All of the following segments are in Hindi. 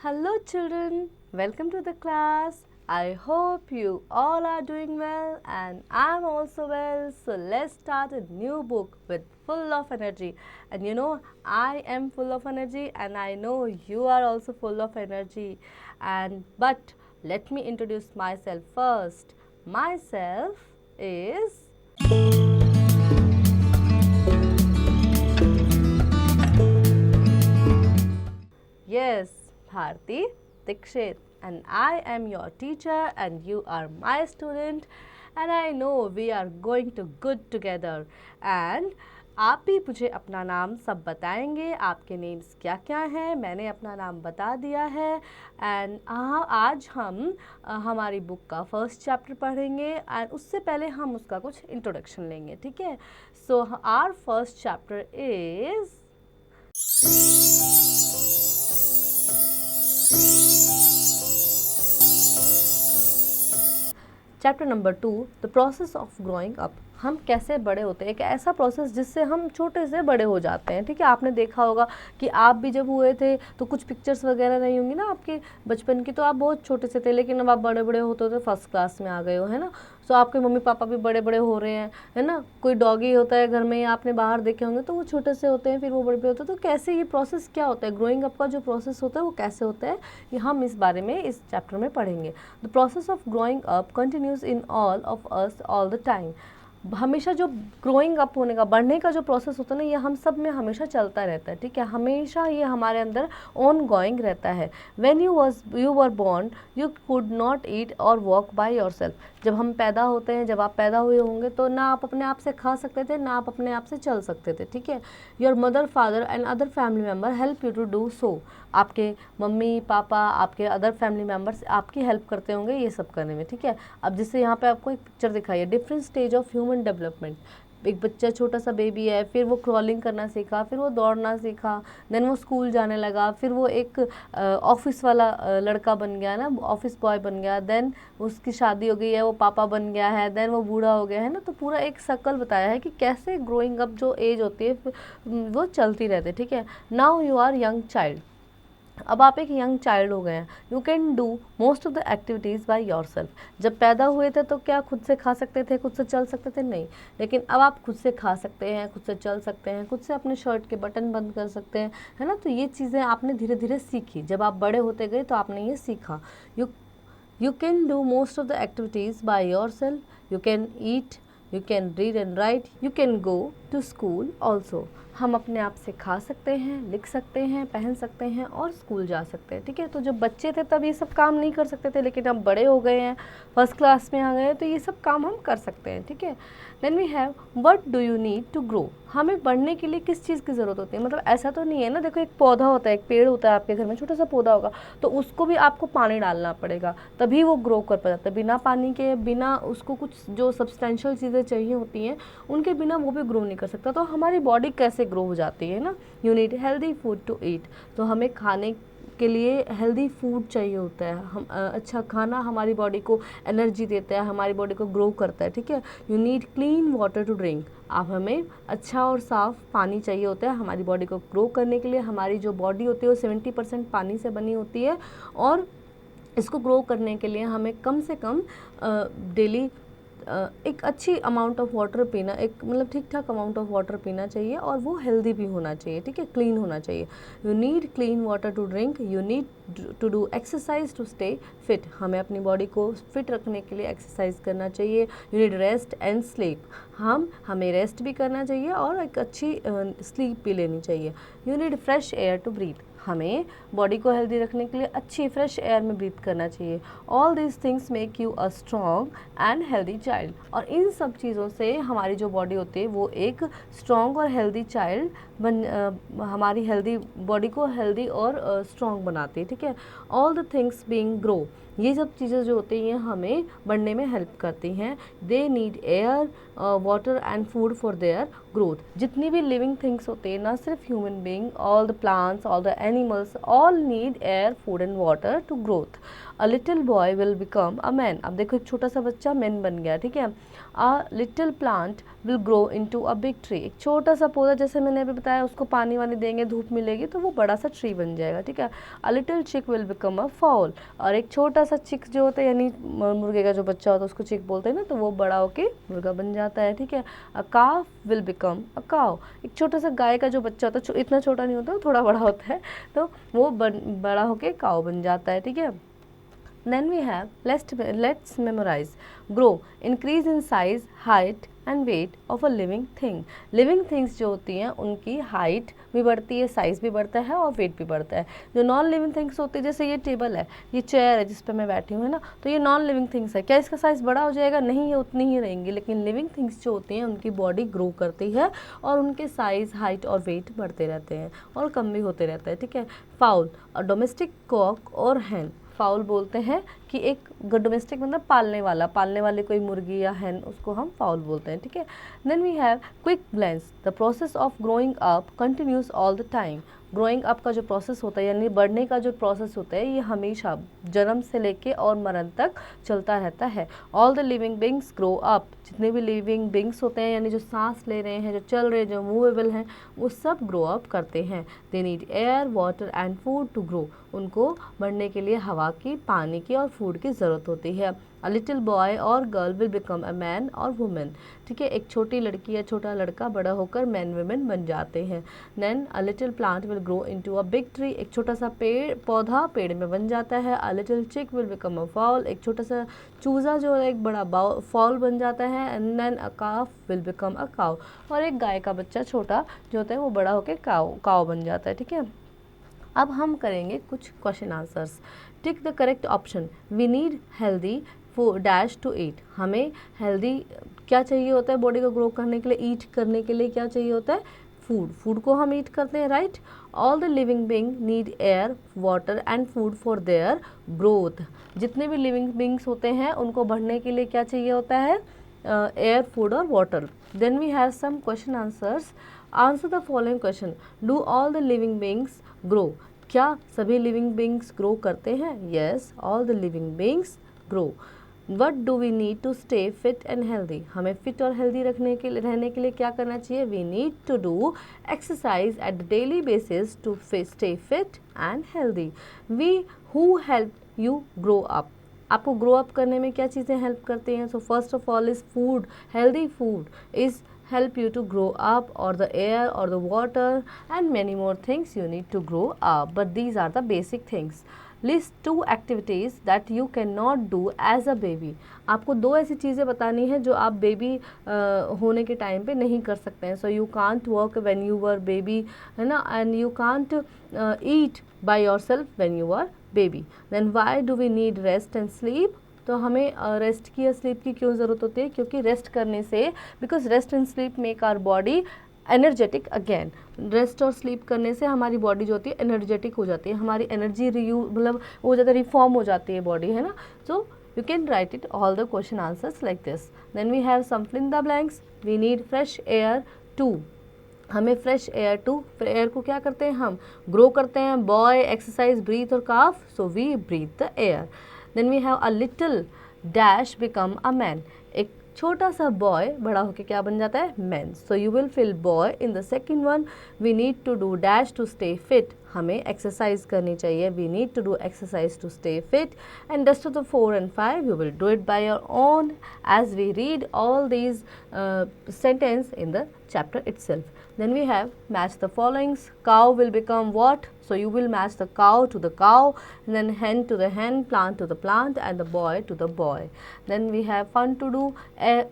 Hello, children. Welcome to the class. I hope you all are doing well, and I'm also well. So, let's start a new book with full of energy. And I am full of energy, and I know you are also full of energy. But let me introduce myself first. Myself is Yes, Bharti Dikshit, and I am your teacher, and you are my student, and I know we are going to good together. And आप भी मुझे अपना नाम सब बताएंगे, आपके नेम्स क्या क्या हैं. मैंने अपना नाम बता दिया है. एंड आज हम हमारी बुक का फर्स्ट चैप्टर पढ़ेंगे, एंड उससे पहले हम उसका कुछ इंट्रोडक्शन लेंगे. ठीक है. So our first chapter is chapter number 2, the process of growing up. हम कैसे बड़े होते हैं, एक ऐसा प्रोसेस जिससे हम छोटे से बड़े हो जाते हैं. ठीक है. आपने देखा होगा कि आप भी जब हुए थे तो कुछ पिक्चर्स वगैरह नहीं होंगी ना आपके बचपन की, तो आप बहुत छोटे से थे, लेकिन अब आप बड़े बड़े होते होते फर्स्ट क्लास में आ गए हो, है ना. सो आपके मम्मी पापा भी बड़े बड़े हो रहे हैं, है ना. कोई डॉगी होता है घर में, आपने बाहर देखे होंगे, तो वो छोटे से होते हैं, फिर वो बड़े बड़े होते हैं. तो कैसे ये प्रोसेस क्या होता है, ग्रोइंग अप का जो प्रोसेस होता है वो कैसे होता है, ये हम इस बारे में इस चैप्टर में पढ़ेंगे. The process of growing up continues in all of us all the time. हमेशा जो ग्रोइंग अप होने का, बढ़ने का जो प्रोसेस होता है ना, ये हम सब में हमेशा चलता रहता है. ठीक है. हमेशा ये हमारे अंदर ऑन गोइंग रहता है. When you were born you could not eat और वॉक बाय योरसेल्फ. जब हम पैदा होते हैं, जब आप पैदा हुए होंगे, तो ना आप अपने आप से खा सकते थे, ना आप अपने आप से चल सकते थे. ठीक है. Your mother father and other family member help you to do so. आपके मम्मी पापा, आपके अदर फैमिली मेम्बर्स आपकी हेल्प करते होंगे ये सब करने में. ठीक है. अब जिससे यहाँ पे आपको एक पिक्चर दिखाई है, different stage of human development. एक बच्चा छोटा सा बेबी है, फिर वो क्रॉलिंग करना सीखा, फिर वो दौड़ना सीखा, देन वो स्कूल जाने लगा, फिर वो एक ऑफिस वाला लड़का बन गया ना, ऑफिस बॉय बन गया, देन उसकी शादी हो गई है, वो पापा बन गया है, देन वो बूढ़ा हो गया है ना. तो पूरा एक सर्कल बताया है कि कैसे ग्रोइंग अप जो एज होती है वो चलती रहती है. ठीक है. Now you are young child. अब आप एक यंग चाइल्ड हो गए हैं. You can do most of the activities by yourself. जब पैदा हुए थे तो क्या खुद से खा सकते थे, खुद से चल सकते थे? नहीं. लेकिन अब आप खुद से खा सकते हैं, खुद से चल सकते हैं, खुद से अपने शर्ट के बटन बंद कर सकते हैं, है ना. तो ये चीज़ें आपने धीरे धीरे सीखी. जब आप बड़े होते गए तो आपने ये सीखा. You can do most of the activities by yourself. You can eat, you can read and write, you can go to school also. हम अपने आप से खा सकते हैं, लिख सकते हैं, पहन सकते हैं और स्कूल जा सकते हैं. ठीक है. तो जब बच्चे थे तब ये सब काम नहीं कर सकते थे, लेकिन अब बड़े हो गए हैं, फर्स्ट क्लास में आ गए हैं, तो ये सब काम हम कर सकते हैं. ठीक है. Then we have what do you need to grow. हमें बढ़ने के लिए किस चीज़ की ज़रूरत होती है. मतलब ऐसा तो नहीं है ना, देखो एक पौधा होता है, एक पेड़ होता है आपके घर में, छोटा सा पौधा होगा, तो उसको भी आपको पानी डालना पड़ेगा, तभी वो ग्रो कर पाता है. बिना पानी के, बिना उसको कुछ जो सब्सटेंशियल चीज़ें चाहिए होती हैं, उनके बिना वो भी ग्रो नहीं कर सकता. तो हमारी बॉडी कैसे ग्रो हो जाती है ना. You need healthy food to eat. तो हमें खाने के लिए हेल्दी फूड चाहिए होता है. हम अच्छा खाना हमारी बॉडी को एनर्जी देता है, हमारी बॉडी को ग्रो करता है. ठीक है. You need clean water to drink. अब हमें अच्छा और साफ़ पानी चाहिए होता है हमारी बॉडी को ग्रो करने के लिए. हमारी जो बॉडी होती है वो 70% पानी से बनी होती है, और इसको ग्रो करने के लिए हमें कम से कम डेली एक अच्छी अमाउंट ऑफ वाटर पीना, एक मतलब ठीक ठाक अमाउंट ऑफ वाटर पीना चाहिए, और वो हेल्दी भी होना चाहिए. ठीक है. क्लीन होना चाहिए. You need clean water to drink. You need to do exercise to stay fit. हमें अपनी बॉडी को फिट रखने के लिए एक्सरसाइज करना चाहिए. You need rest and sleep. हमें रेस्ट भी करना चाहिए और एक अच्छी स्लीप भी लेनी चाहिए. You need fresh air to breathe. हमें बॉडी को हेल्दी रखने के लिए अच्छी फ्रेश एयर में ब्रीथ करना चाहिए. All these things make you a strong and healthy child. और इन सब चीज़ों से हमारी जो बॉडी होती है वो एक स्ट्रॉन्ग और हेल्दी चाइल्ड हमारी हेल्दी बॉडी को हेल्दी और स्ट्रॉन्ग बनाती है. ठीक है. All the things being grow. ये सब चीज़ें जो होती हैं हमें बढ़ने में हेल्प करती हैं. They need air, water and food for their growth. जितनी भी लिविंग थिंग्स होते हैं, ना सिर्फ human being, all the plants, all the animals, all need air, food and water to growth. A little boy will become a man. अब देखो एक छोटा सा बच्चा मैन बन गया, ठीक है। A little plant will grow into a big tree, एक छोटा सा पौधा जैसे मैंने अभी बताया, उसको पानी वानी देंगे, धूप मिलेगी तो वो बड़ा सा ट्री बन जाएगा, ठीक है। A little chick will become a foul, और एक छोटा सा चिक जो होता है यानी मुर्गे का जो बच्चा होता है उसको चिक बोलते हैं ना, तो वो बड़ा होके मुर्गा बन जाता है, ठीक है। अ काफ विल बिकम अ काव, एक छोटा सा गाय का जो बच्चा होता है, इतना छोटा नहीं होता, थोड़ा बड़ा होता है, तो वो बड़ा होके काव बन जाता है, ठीक है। Then we have let's memorize. Grow, increase in size, height and weight of a living thing. Living things जो होती हैं उनकी हाइट भी बढ़ती है, साइज भी बढ़ता है और वेट भी बढ़ता है। जो नॉन लिविंग थिंग्स होती है, जैसे ये टेबल है, ये चेयर है जिस पे मैं बैठी हूँ, है ना, तो ये नॉन लिविंग थिंग्स है। क्या इसका साइज बड़ा हो जाएगा? नहीं, ये उतनी ही रहेंगी। लेकिन लिविंग थिंग्स जो होती हैं उनकी बॉडी ग्रो करती है और उनके साइज, हाइट और वेट बढ़ते रहते हैं और कम भी होते रहता है, ठीक है। फाउल, डोमेस्टिक कॉक और हैन, फाउल बोलते हैं कि एक डोमेस्टिक मतलब पालने वाले कोई मुर्गी या हैन, उसको हम फाउल बोलते हैं, ठीक है। Then we have quick glance, the process of growing up continues all the time. Growing up का जो प्रोसेस होता है यानी बढ़ने का जो प्रोसेस होता है, ये हमेशा जन्म से लेके और मरण तक चलता रहता है। All the living beings grow up, जितने भी लिविंग बींग्स होते हैं यानी जो सांस ले रहे हैं, जो चल रहे हैं, जो मूवेबल हैं, वो सब ग्रो अप करते हैं। They need air, water and food to grow, उनको बढ़ने के लिए हवा की, पानी की और फूड की ज़रूरत होती है। अ लिटिल बॉय और girl will become a man और वुमेन, ठीक है। एक छोटी लड़की या छोटा लड़का बड़ा होकर मैन वुमेन बन जाते हैं। Then a little plant will grow into a big tree, एक छोटा सा पौधा पेड़ में बन जाता है। A little chick will become a fowl, एक छोटा सा चूजा जो है एक बड़ा फाउल बन जाता है। And then a calf will become a cow, और एक गाय का बच्चा छोटा जो होता है वो बड़ा होकर काव बन जाता है, ठीक है। अब हम करेंगे कुछ question answers. Tick the correct option. We need healthy dash to eat, हमें हेल्दी क्या चाहिए होता है बॉडी को ग्रो करने के लिए, ईट करने के लिए क्या चाहिए होता है? फूड को हम ईट करते हैं, right. All the living being need air, water and food for their growth, जितने भी लिविंग बींग्स होते हैं उनको बढ़ने के लिए क्या चाहिए होता है? एयर, फूड और water. Then we have some question answers. Answer the following question. Do all the living beings grow, क्या सभी लिविंग बींग्स ग्रो करते हैं? Yes, all the living beings grow. What do we need to stay fit and healthy, हमें फिट और हेल्दी रहने के लिए क्या करना चाहिए? We need to do exercise at daily basis to stay fit and healthy. We who help you grow up, आपको ग्रो अप करने में क्या चीज़ें हेल्प करती हैं? So first of all is food, healthy food is help you to grow up, or the air or the water and many more things you need to grow up, but these are the basic things. List 2 activities that you cannot do as a baby, आपको 2 ऐसी चीज़ें बतानी है जो आप बेबी होने के टाइम पे नहीं कर सकते हैं। So you can't work when you were baby, है ना, and you can't eat by yourself when you are baby. Then why do we need rest and sleep, तो हमें रेस्ट की या स्लीप की क्यों ज़रूरत होती है? क्योंकि रेस्ट करने से, because rest and sleep make our body energetic again, rest और स्लीप करने से हमारी बॉडी जो होती है एनर्जेटिक हो जाती है, हमारी एनर्जी मतलब हो जाता है, रिफॉर्म हो जाती है बॉडी, है ना। सो you can write it all the question answers like this. Then we have some fill in the blanks. We need fresh air too, हमें फ्रेश एयर टू, एयर को क्या करते हैं हम? ग्रो करते हैं। बॉय एक्सरसाइज ब्रीथ और cough, so we breathe the air. Then we have a little dash become a man, एक छोटा सा बॉय बड़ा होके क्या बन जाता है? Man. So you will fill boy in the second one. We need to do dash to stay fit, हमें एक्सरसाइज करनी चाहिए। We need to do exercise to stay fit. And rest of the 4 and 5 you will do it by your own as we read all these sentence in the chapter itself. Then we have match the followings. Cow will become what? So you will match the cow to the cow, and then hen to the hen, plant to the plant, and the boy to the boy. Then we have fun to do.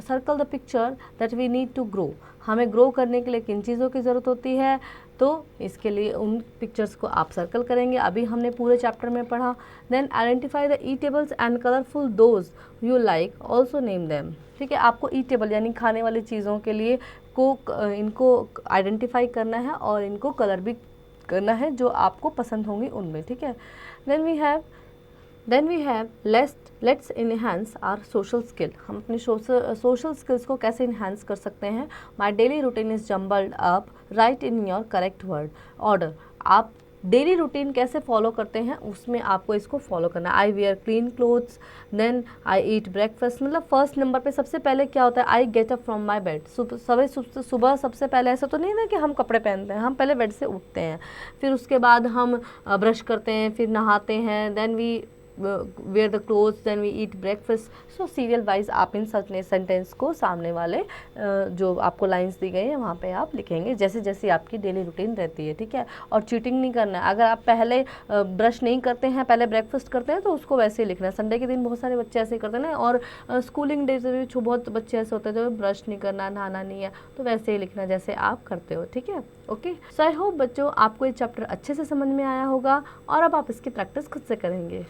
Circle the picture that we need to grow. हमें ग्रो करने के लिए किन चीज़ों की ज़रूरत होती है? तो इसके लिए उन पिक्चर्स को आप सर्कल करेंगे। अभी हमने पूरे चैप्टर में पढ़ा। Then identify the eatables and colourful those you like, also name them, ठीक है। आपको ईटेबल यानी खाने वाली चीज़ों के लिए इनको आइडेंटिफाई करना है और इनको कलर भी करना है जो आपको पसंद होंगी उनमें, ठीक है। Then we have let's enhance our social skill, हम अपने सोशल स्किल्स को कैसे इन्हांस कर सकते हैं? My daily routine is jumbled up, write in your correct word order, आप डेली रूटीन कैसे फॉलो करते हैं उसमें आपको इसको फॉलो करना है। I wear clean clothes, then I eat breakfast. मतलब फर्स्ट नंबर पे सबसे पहले क्या होता है, I get up from my bed. सुबह सबसे पहले ऐसा तो नहीं ना कि हम कपड़े पहनते हैं, हम पहले बेड से उठते हैं, फिर उसके बाद हम ब्रश करते हैं, फिर नहाते हैं, then we wear the clothes, then we eat breakfast. So serial wise आप इन सेंटेंस को सामने वाले जो आपको लाइंस दी गई हैं वहाँ पे आप लिखेंगे जैसे जैसे आपकी डेली रूटीन रहती है, ठीक है। और चीटिंग नहीं करना है। अगर आप पहले ब्रश नहीं करते हैं, पहले ब्रेकफास्ट करते हैं, तो उसको वैसे ही लिखना है। संडे के दिन बहुत सारे बच्चे ऐसे ही करते हैं ना, और स्कूलिंग डेज में भी बहुत बच्चे ऐसे होते हैं जो ब्रश नहीं करना, नहाना नहीं है, तो वैसे ही लिखना जैसे आप करते हो, ठीक है। ओके, सो आई होप बच्चों आपको ये चैप्टर अच्छे से समझ में आया होगा और अब आप इसकी प्रैक्टिस खुद से करेंगे।